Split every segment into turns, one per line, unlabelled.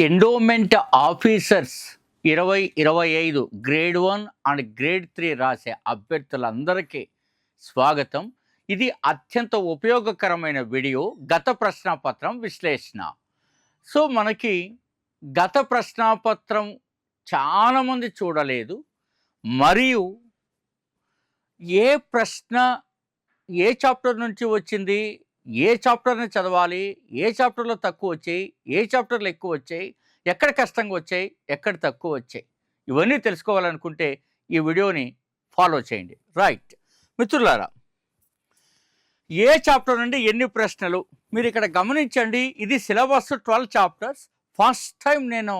Endowment officers 2025 grade 1 and grade 3 రాసే అభ్యర్థులందరికీ స్వాగతం. ఇది అత్యంత ఉపయోగకరమైన వీడియో. గత ప్రశ్నాపత్రం విశ్లేషణ. సో మనకి గత ప్రశ్నాపత్రం చాలామంది చూడలేదు, మరియు ఏ ప్రశ్న ఏ చాప్టర్ నుంచి వచ్చింది, ఏ చాప్టర్ని చదవాలి, ఏ చాప్టర్లో తక్కువ వచ్చాయి, ఏ చాప్టర్లు ఎక్కువ వచ్చాయి, ఎక్కడ కష్టంగా వచ్చాయి, ఎక్కడ తక్కువ వచ్చాయి, ఇవన్నీ తెలుసుకోవాలనుకుంటే ఈ వీడియోని ఫాలో చేయండి. రైట్ మిత్రులారా, ఏ చాప్టర్ నుండి ఎన్ని ప్రశ్నలు మీరు ఇక్కడ గమనించండి. ఇది సిలబస్ 12 చాప్టర్స్. ఫస్ట్ టైం నేను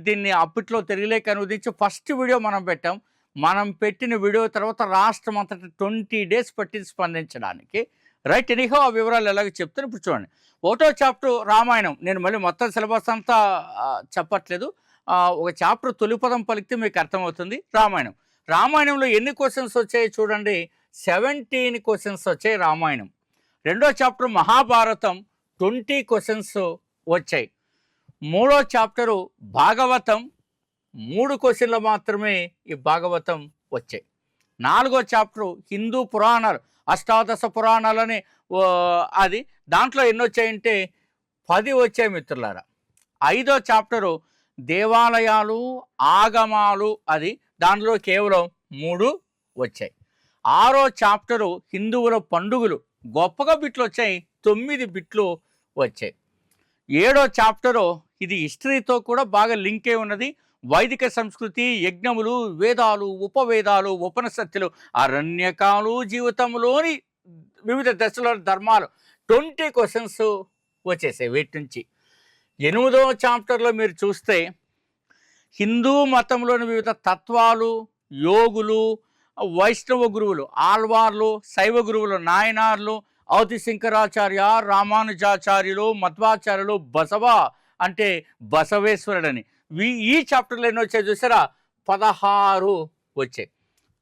దీన్ని అప్పట్లో తెలుగులోకి అనువదించి ఫస్ట్ వీడియో మనం పెట్టాం. మనం పెట్టిన వీడియో తర్వాత రాష్ట్రం అంతటా 20 డేస్ పట్టింది స్పందించడానికి. రైట్, ఎనీహో ఆ వివరాలు ఎలాగో చెప్తాను. ఇప్పుడు చూడండి, ఒకటో చాప్టర్ రామాయణం. నేను మళ్ళీ మొత్తం సిలబస్ అంతా చెప్పట్లేదు. ఒక చాప్టర్ తొలి పదం పలికితే మీకు అర్థమవుతుంది. రామాయణంలో ఎన్ని క్వశ్చన్స్ వచ్చాయి చూడండి, 17 క్వశ్చన్స్ వచ్చాయి రామాయణం. రెండో చాప్టర్ మహాభారతం, 20 క్వశ్చన్స్ వచ్చాయి. మూడో చాప్టరు భాగవతం, 3 క్వశ్చన్లు మాత్రమే ఈ భాగవతం వచ్చాయి. నాలుగో చాప్టరు హిందూ పురాణాలు, అష్టాదశ పురాణాలని అది దాంట్లో ఎన్ని వచ్చాయంటే 10 వచ్చాయి మిత్రులారా. ఐదో చాప్టరు దేవాలయాలు ఆగమాలు, అది దాంట్లో కేవలం 3 వచ్చాయి. ఆరో చాప్టరు హిందువుల పండుగలు, గొప్పగా బిట్లు వచ్చాయి, 9 బిట్లు వచ్చాయి. ఏడో చాప్టరు ఇది హిస్టరీతో కూడా బాగా లింక్ అయి ఉన్నది. వైదిక సంస్కృతి, యజ్ఞములు, వేదాలు, ఉపవేదాలు, ఉపనిషత్తులు, అరణ్యకాలు, జీవితంలోని వివిధ దశల ధర్మాలు, 20 క్వశ్చన్స్ వచ్చేసాయి వీటి నుంచి. 8వ చాప్టర్లో మీరు చూస్తే హిందూ మతంలోని వివిధ తత్వాలు, యోగులు, వైష్ణవ గురువులు, ఆల్వార్లు, శైవ గురువులు, నాయనార్లు, ఔతి శంకరాచార్య, రామానుజాచార్యులు, మధ్వాచార్యులు, బసవ అంటే బసవేశ్వరుడని ఈ చాప్టర్లో ఎన్ని వచ్చాయి చూసారా, 16 వచ్చాయి.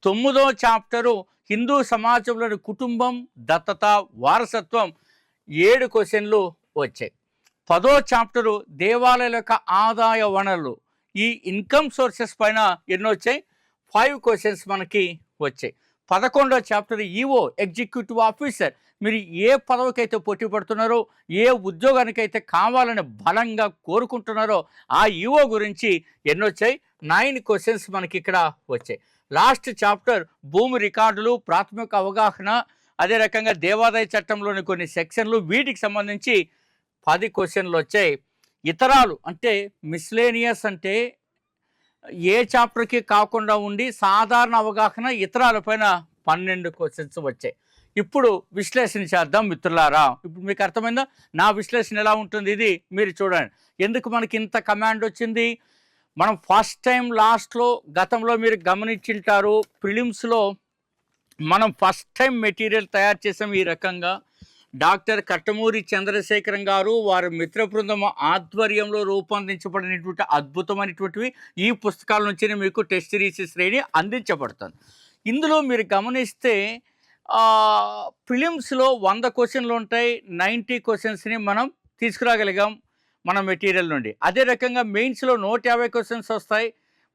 9వ చాప్టరు హిందూ సమాజంలోని కుటుంబం, దత్తత, వారసత్వం, 7 క్వశ్చన్లు వచ్చాయి. 10వ చాప్టరు దేవాలయాల యొక్క ఆదాయ వనరులు, ఈ ఇన్కమ్ సోర్సెస్ పైన ఎన్ని వచ్చాయి, 5 క్వశ్చన్స్ మనకి వచ్చాయి. 11వ చాప్టర్ ఈఓ, ఎగ్జిక్యూటివ్ ఆఫీసర్. మీరు ఏ పదవికైతే పోటీ పడుతున్నారో, ఏ ఉద్యోగానికైతే కావాలని బలంగా కోరుకుంటున్నారో ఆ ఈఓ గురించి ఎన్ని వచ్చాయి, 9 క్వశ్చన్స్ మనకి ఇక్కడ వచ్చాయి. లాస్ట్ చాప్టర్ భూమి రికార్డులు, ప్రాథమిక అవగాహన, అదే రకంగా దేవాదాయ చట్టంలోని కొన్ని సెక్షన్లు, వీటికి సంబంధించి 10 క్వశ్చన్లు వచ్చాయి. ఇతరాలు అంటే మిస్లేనియస్, అంటే ఏ చాప్టర్కి కాకుండా ఉండి సాధారణ అవగాహన, ఇతరాలపైన 12 క్వశ్చన్స్ వచ్చాయి. ఇప్పుడు విశ్లేషణ చేద్దాం మిత్రులారా. ఇప్పుడు మీకు అర్థమైందా నా విశ్లేషణ ఎలా ఉంటుంది? ఇది మీరు చూడండి. ఎందుకు మనకి ఇంత కమాండ్ వచ్చింది? మనం ఫస్ట్ టైం లాస్ట్లో గతంలో మీరు గమనించుంటారు, ప్రిలిమ్స్లో మనం ఫస్ట్ టైం మెటీరియల్ తయారు చేసాం ఈ రకంగా. డాక్టర్ కట్టమూరి చంద్రశేఖరం గారు వారి మిత్ర బృందం ఆధ్వర్యంలో రూపొందించబడినటువంటి అద్భుతమైనటువంటివి ఈ పుస్తకాల నుంచి మీకు టెస్ట్ సిరీస్ శ్రేణి అందించబడుతుంది. ఇందులో మీరు గమనిస్తే ప్రిలిమ్స్లో 100 క్వశ్చన్లు ఉంటాయి, 90 క్వశ్చన్స్ని మనం తీసుకురాగలిగాం మన మెటీరియల్ నుండి. అదే రకంగా మెయిన్స్లో 150 క్వశ్చన్స్ వస్తాయి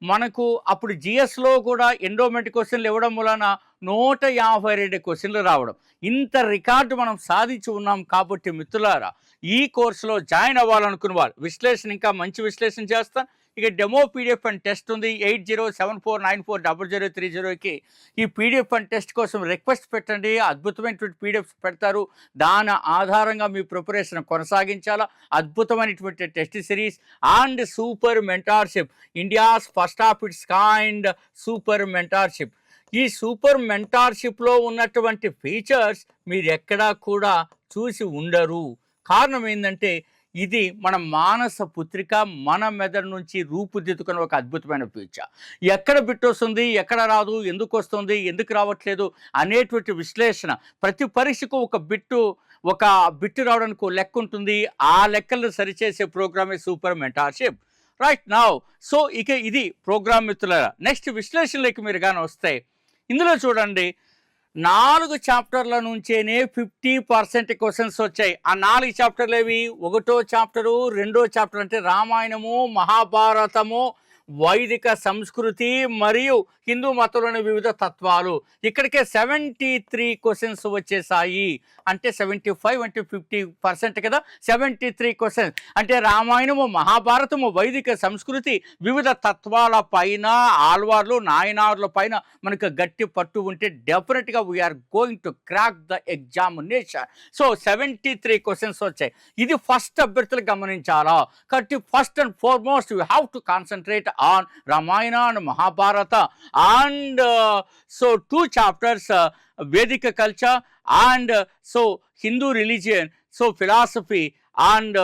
మనకు. అప్పుడు జిఎస్లో కూడా ఎండోమెంట్ క్వశ్చన్లు ఇవ్వడం వలన 152 క్వశ్చన్లు రావడం. ఇంత రికార్డు మనం సాధించి ఉన్నాం. కాబట్టి మిత్రులారా, ఈ కోర్సులో జాయిన్ అవ్వాలనుకున్న వాళ్ళు, విశ్లేషణ ఇంకా మంచి విశ్లేషణ చేస్తాను. ఇక డెమో పీడిఎఫ్ అండ్ టెస్ట్ ఉంది. 8074940030కి ఈ పీడిఎఫ్ అండ్ టెస్ట్ కోసం రిక్వెస్ట్ పెట్టండి. అద్భుతమైనటువంటి పీడిఎఫ్స్ పెడతారు. దాని ఆధారంగా మీ ప్రిపరేషన్ కొనసాగించాలా. అద్భుతమైనటువంటి test series and super mentorship, India's first of it's kind super mentorship. ఈ సూపర్ మెంటార్షిప్లో ఉన్నటువంటి ఫీచర్స్ మీరు ఎక్కడా కూడా చూసి ఉండరు. కారణం ఏంటంటే ఇది మన మానస పుత్రిక, మన మెదడు నుంచి రూపుదిద్దుకున్న ఒక అద్భుతమైన ఫీచర్. ఎక్కడ బిట్ వస్తుంది, ఎక్కడ రాదు, ఎందుకు వస్తుంది, ఎందుకు రావట్లేదు అనేటువంటి విశ్లేషణ. ప్రతి పరీక్షకు ఒక బిట్టు రావడానికి లెక్క ఉంటుంది. ఆ లెక్కలను సరిచేసే ప్రోగ్రామే super mentorship. Right now, so ఇక ఇది ప్రోగ్రామ్ మిత్రులారా. నెక్స్ట్ విశ్లేషణలోకి మీరు కానీ వస్తే ఇందులో చూడండి, 4 చాప్టర్ల నుంచేనే 50% క్వశ్చన్స్ వచ్చాయి. ఆ 4 చాప్టర్లు ఏవి? ఒకటో చాప్టరు, రెండో చాప్టర్ అంటే రామాయణము, మహాభారతము, వైదిక సంస్కృతి మరియు హిందూ మతంలోని వివిధ తత్వాలు. ఇక్కడికే 73 క్వశ్చన్స్ వచ్చేసాయి. అంటే 75 అంటే 50% కదా, 73 క్వశ్చన్స్ అంటే రామాయణము, మహాభారతము, వైదిక సంస్కృతి, వివిధ తత్వాల పైన, ఆళ్వార్లు, నాయనార్ల పైన మనకు గట్టి పట్టు ఉంటే definitely we are going to crack the examination. So 73 questions వచ్చాయి. ఇది ఫస్ట్ అభ్యర్థులు గమనించాలా. కాబట్టి first and foremost you have to concentrate on Ramayana and Mahabharata and so 2 chapters Vedic culture and so Hindu religion, so philosophy and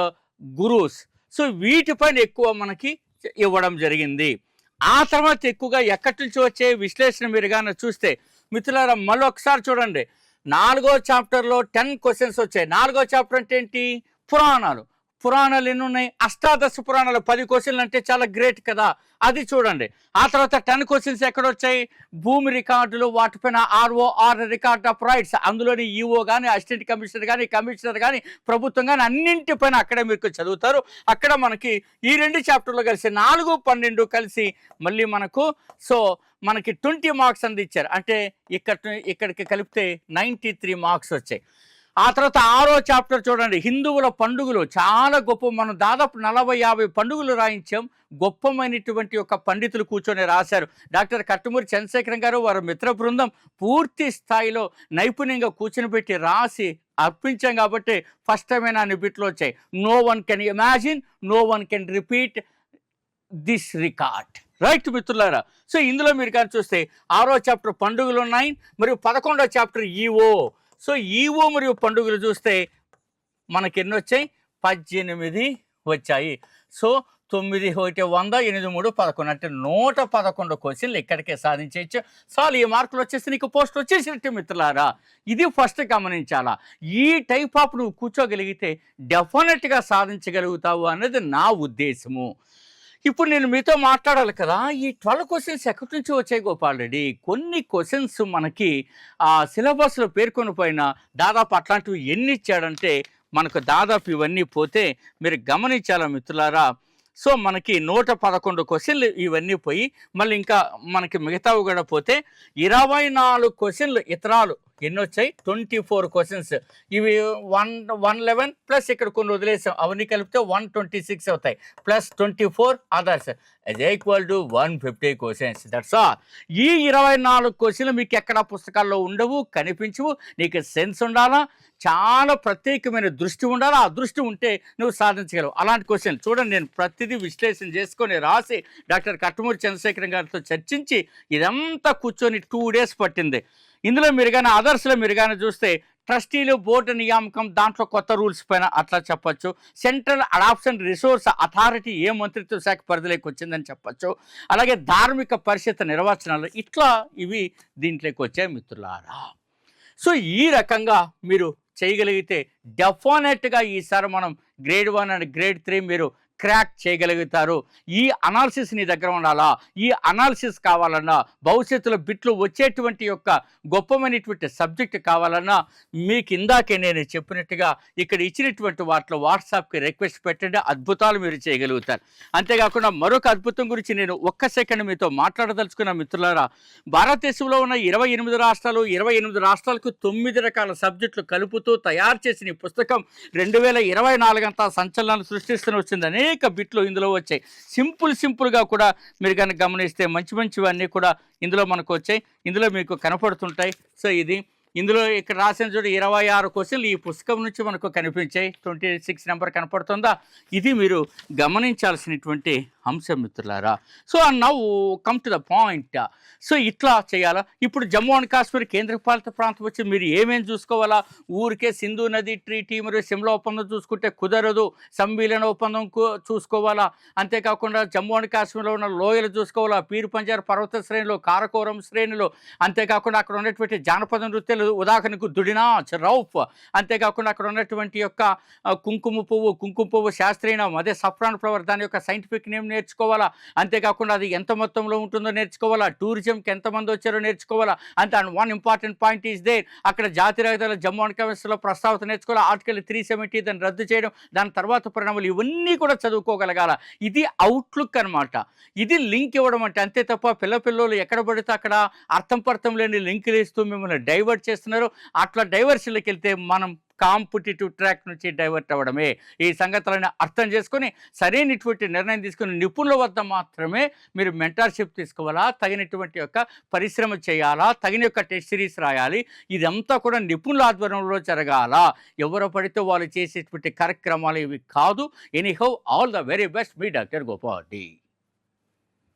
gurus. So వీటిపైన ఎక్కువ మనకి ఇవ్వడం జరిగింది. ఆ తర్వాత ఎక్కువగా ఎక్కడి నుంచి వచ్చే విశ్లేషణ మీరు కానీ చూస్తే మిత్రులారా మళ్ళీ ఒకసారి చూడండి. 4వ చాప్టర్లో 10 క్వశ్చన్స్ వచ్చాయి. 4వ చాప్టర్ అంటే ఏంటి? పురాణాలు. పురాణాలు ఎన్ని ఉన్నాయి? అష్టాదశ పురాణాలు 10 క్వశ్చన్లు అంటే చాలా గ్రేట్ కదా, అది చూడండి. ఆ తర్వాత 10 క్వశ్చన్స్ ఎక్కడ వచ్చాయి? భూమి రికార్డులు, వాటిపైన ROR రికార్డ్ ఆఫ్ రైట్స్, అందులోని ఈఓ కానీ, అసిస్టెంట్ కమిషనర్ కానీ, కమిషనర్ కానీ, ప్రభుత్వం కానీ అన్నింటిపైన అక్కడే మీరు చదువుతారు. అక్కడ మనకి ఈ 2 చాప్టర్లు కలిసి 4, 12 కలిసి మళ్ళీ మనకు మనకి 20 మార్క్స్ అందించారు. అంటే ఇక్కడికి కలిపితే 93 మార్క్స్ వచ్చాయి. ఆ తర్వాత 6వ చాప్టర్ చూడండి, హిందువుల పండుగలు చాలా గొప్ప. మనం దాదాపు 40-50 పండుగలు రాయించాం. గొప్పమైనటువంటి ఒక పండితులు కూర్చొని రాశారు. డాక్టర్ కట్టుమూరి చంద్రశేఖరం గారు, వారి మిత్ర బృందం పూర్తి స్థాయిలో నైపుణ్యంగా కూర్చొని పెట్టి రాసి అర్పించాం కాబట్టి ఫస్ట్ టైం అయినా అన్ని బిట్లు వచ్చాయి. No one can imagine, no one can repeat this record. Right మిత్రులారా. సో ఇందులో మీరు కానీ చూస్తే 6వ చాప్టర్ పండుగలు ఉన్నాయి, మరియు 11వ చాప్టర్ ఈఓ. సో ఈఓ మరియు పండుగలు చూస్తే మనకి ఎన్ని వచ్చాయి? 18 వచ్చాయి. సో 9, 1, 100, 8, 3, 11 అంటే 111 క్వశ్చన్లు ఇక్కడికే సాధించవచ్చు. చాలు, ఈ మార్కులు వచ్చేసి నీకు పోస్ట్ వచ్చేసినట్టు మిత్రులారా. ఇది ఫస్ట్ గమనించాలా. ఈ టైప్ ఆఫ్ నువ్వు కూర్చోగలిగితే డెఫినెట్గా సాధించగలుగుతావు అన్నది నా ఉద్దేశము. ఇప్పుడు నేను మీతో మాట్లాడాలి కదా, ఈ 12 క్వశ్చన్స్ ఎక్కడి నుంచి వచ్చాయి గోపాల్ రెడ్డి? కొన్ని క్వశ్చన్స్ మనకి సిలబస్లో పేర్కొని పోయినా దాదాపు అట్లాంటివి ఎన్ని ఇచ్చాడంటే మనకు దాదాపు ఇవన్నీ పోతే మీరు గమనించాలా మిత్రులారా. సో మనకి 111 క్వశ్చన్లు ఇవన్నీ పోయి మళ్ళీ ఇంకా మనకి మిగతావి కూడా పోతే 24 క్వశ్చన్లు ఇతరాలు ఎన్ని వచ్చాయి? 24 క్వశ్చన్స్. ఇవి 111 ప్లస్ ఇక్కడ కొన్ని వదిలేసాం, అవన్నీ కలిపితే 126 అవుతాయి. Plus 24 others is equal to 150 questions. That's all. ఈ 24 క్వశ్చన్లు మీకు ఎక్కడ పుస్తకాల్లో ఉండవు, కనిపించవు. నీకు సెన్స్ ఉండాలా, చాలా ప్రత్యేకమైన దృష్టి ఉండాలి. ఆ దృష్టి ఉంటే నువ్వు సాధించగలవు. అలాంటి క్వశ్చన్ చూడండి, నేను ప్రతిదీ విశ్లేషణ చేసుకొని రాసి డాక్టర్ కట్టుమూరి చంద్రశేఖరం గారితో చర్చించి ఇదంతా కూర్చొని 2 days పట్టింది. ఇందులో మీరు కానీ అదర్స్లో మీరు కానీ చూస్తే ట్రస్టీలు, బోర్డు నియామకం, దాంట్లో కొత్త రూల్స్ పైన అట్లా చెప్పచ్చు. సెంట్రల్ అడాప్షన్ రిసోర్స్ అథారిటీ ఏ మంత్రిత్వ శాఖ పరిధిలోకి వచ్చిందని చెప్పచ్చు. అలాగే ధార్మిక పరిషత్ నిర్వచనాలు, ఇట్లా ఇవి దీంట్లోకి వచ్చాయి మిత్రులారా. సో ఈ రకంగా మీరు చేయగలిగితే డెఫినెట్గా ఈసారి మనం గ్రేడ్ 1 అండ్ గ్రేడ్ 3 మీరు క్రాక్ చేయగలుగుతారు. ఈ అనాలిసిస్ నీ దగ్గర ఉండాలా. ఈ అనాలిసిస్ కావాలన్నా, భవిష్యత్తులో బిట్లు వచ్చేటువంటి యొక్క గొప్పమైనటువంటి సబ్జెక్ట్ కావాలన్నా మీకు ఇందాకే నేను చెప్పినట్టుగా ఇక్కడ ఇచ్చినటువంటి వాటిలో వాట్సాప్కి రిక్వెస్ట్ పెట్టండి. అద్భుతాలు మీరు చేయగలుగుతారు. అంతేకాకుండా మరొక అద్భుతం గురించి నేను ఒక్క సెకండ్ మీతో మాట్లాడదలుచుకున్న మిత్రులారా. భారతదేశంలో ఉన్న 28 రాష్ట్రాలు, 28 రాష్ట్రాలకు 9 రకాల సబ్జెక్టులు కలుపుతూ తయారు చేసిన ఈ పుస్తకం 2024 అంతా సంచలనాలు సృష్టిస్తూనే వచ్చిందని అనేక బిట్లు ఇందులో వచ్చాయి. సింపుల్గా కూడా మీరు కనుక గమనిస్తే మంచివన్నీ కూడా ఇందులో మనకు వచ్చాయి, ఇందులో మీకు కనపడుతుంటాయి. సో ఇందులో ఇక్కడ రాసిన చోటు 26 క్వశ్చన్లు ఈ పుస్తకం నుంచి మనకు కనిపించాయి. 26 నెంబర్ కనపడుతుందా? ఇది మీరు గమనించాల్సినటువంటి అంశం మిత్రులారా. So now come to the point. So ఇట్లా చేయాలా. ఇప్పుడు జమ్మూ అండ్ కాశ్మీర్ కేంద్రపాలిత ప్రాంతం వచ్చి మీరు ఏమేమి చూసుకోవాలా? ఊరికే సింధు నది ట్రీటీ మరియు సిమ్లా ఒప్పందం చూసుకుంటే కుదరదు. సంవిలీన ఒప్పందం చూసుకోవాలా. అంతేకాకుండా జమ్మూ అండ్ కాశ్మీర్లో ఉన్న లోయలు చూసుకోవాలా, పీర్ పంజార్ పర్వత శ్రేణులు, కారకోరం శ్రేణులు, అంతేకాకుండా అక్కడ ఉన్నటువంటి జానపద నృత్యాలు, ఉదాహరణకు దుడినాచ్, రౌఫ్, అంతేకాకుండా అక్కడ ఉన్నటువంటి యొక్క కుంకుమ పువ్వు శాస్త్రీయ నామం, అదే సఫ్రాన్ ఫ్లవర్, దాని యొక్క సైంటిఫిక్ నేమ్ నేర్చుకోవాలా, అంతేకాకుండా అది ఎంత మొత్తంలో ఉంటుందో నేర్చుకోవాలా, టూరిజంకి ఎంతమంది వచ్చారో నేర్చుకోవాలా. అంతే and one important point is there, అక్కడ జాతి రహదారుల జమ్మూ అండ్ కాశ్మీర్లో ప్రస్తావన నేర్చుకోవాలి, ఆర్టికల్ 370 దాన్ని రద్దు చేయడం, దాని తర్వాత పరిణామాలు ఇవన్నీ కూడా చదువుకోగలగాల. ఇది అవుట్లుక్ అనమాట. ఇది లింక్ ఇవ్వడం అంటే, అంతే తప్ప పిల్లలు ఎక్కడ పడితే అక్కడ అర్థం పర్థం లేని లింకులు ఇస్తూ మిమ్మల్ని డైవర్ట్ చేస్తున్నారు. అట్లా డైవర్షన్లోకి వెళ్తే మనం కాంపిటేటివ్ ట్రాక్ నుంచి డైవర్ట్ అవ్వడమే. ఈ సంగతులను అర్థం చేసుకొని సరైనటువంటి నిర్ణయం తీసుకుని నిపుణుల వద్ద మాత్రమే మీరు మెంటార్షిప్ తీసుకోవాలా, తగినటువంటి యొక్క పరిశ్రమ చేయాలా, తగిన యొక్క టెస్ట్ సిరీస్ రాయాలి. ఇదంతా కూడా నిపుణుల ఆధ్వర్యంలో జరగాల. ఎవరు పడితే వాళ్ళు చేసేటువంటి కార్యక్రమాలు ఇవి కాదు. Anyhow, all the very best, me doctor Gopal Reddy.